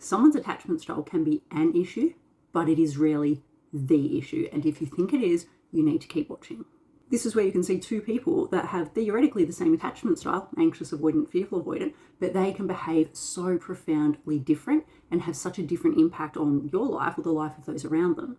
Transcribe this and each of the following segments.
Someone's attachment style can be an issue, but it is rarely the issue. And if you think it is, you need to keep watching. This is where you can see two people that have theoretically the same attachment style, anxious avoidant, fearful avoidant, but they can behave so profoundly different and have such a different impact on your life or the life of those around them.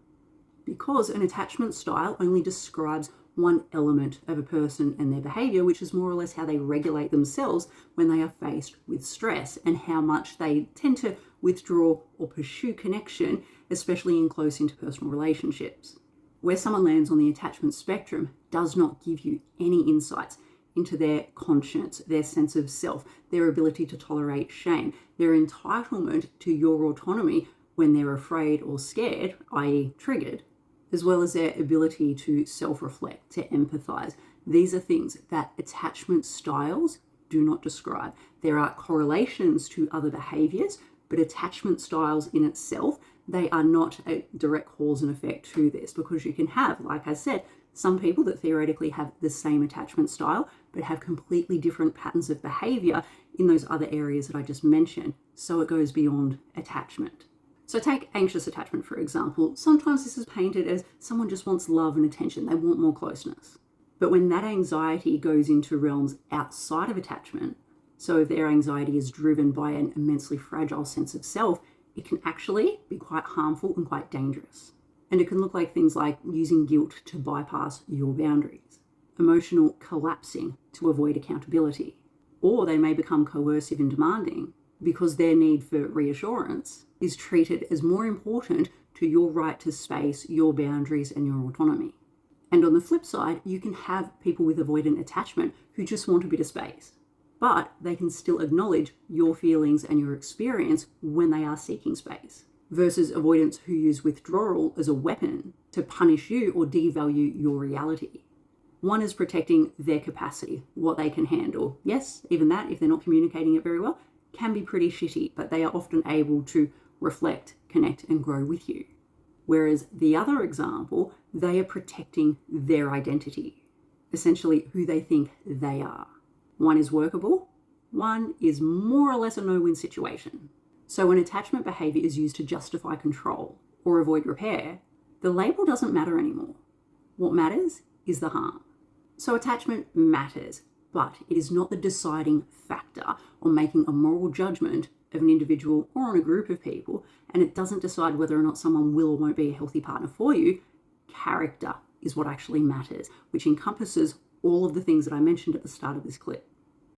Because an attachment style only describes one element of a person and their behavior, which is more or less how they regulate themselves when they are faced with stress and how much they tend to withdraw or pursue connection, especially in close interpersonal relationships. Where someone lands on the attachment spectrum does not give you any insights into their conscience, their sense of self, their ability to tolerate shame, their entitlement to your autonomy when they're afraid or scared, i.e. triggered, as well as their ability to self-reflect, to empathize. These are things that attachment styles do not describe. There are correlations to other behaviors, but attachment styles in itself, they are not a direct cause and effect to this, because you can have, like I said, some people that theoretically have the same attachment style, but have completely different patterns of behavior in those other areas that I just mentioned. So it goes beyond attachment. So take anxious attachment, for example. Sometimes this is painted as someone just wants love and attention. They want more closeness. But when that anxiety goes into realms outside of attachment, so if their anxiety is driven by an immensely fragile sense of self, it can actually be quite harmful and quite dangerous. And it can look like things like using guilt to bypass your boundaries, emotional collapsing to avoid accountability, or they may become coercive and demanding because their need for reassurance is treated as more important to your right to space, your boundaries, and your autonomy. And on the flip side, you can have people with avoidant attachment who just want a bit of space, but they can still acknowledge your feelings and your experience when they are seeking space, versus avoidants who use withdrawal as a weapon to punish you or devalue your reality. One is protecting their capacity, what they can handle. Yes, even that, if they're not communicating it very well, can be pretty shitty, but they are often able to reflect, connect, and grow with you. Whereas the other example, they are protecting their identity, essentially who they think they are. One is workable, one is more or less a no-win situation. So when attachment behavior is used to justify control or avoid repair, the label doesn't matter anymore. What matters is the harm. So attachment matters, but it is not the deciding factor on making a moral judgment of an individual or on a group of people, and it doesn't decide whether or not someone will or won't be a healthy partner for you. Character is what actually matters, which encompasses all of the things that I mentioned at the start of this clip.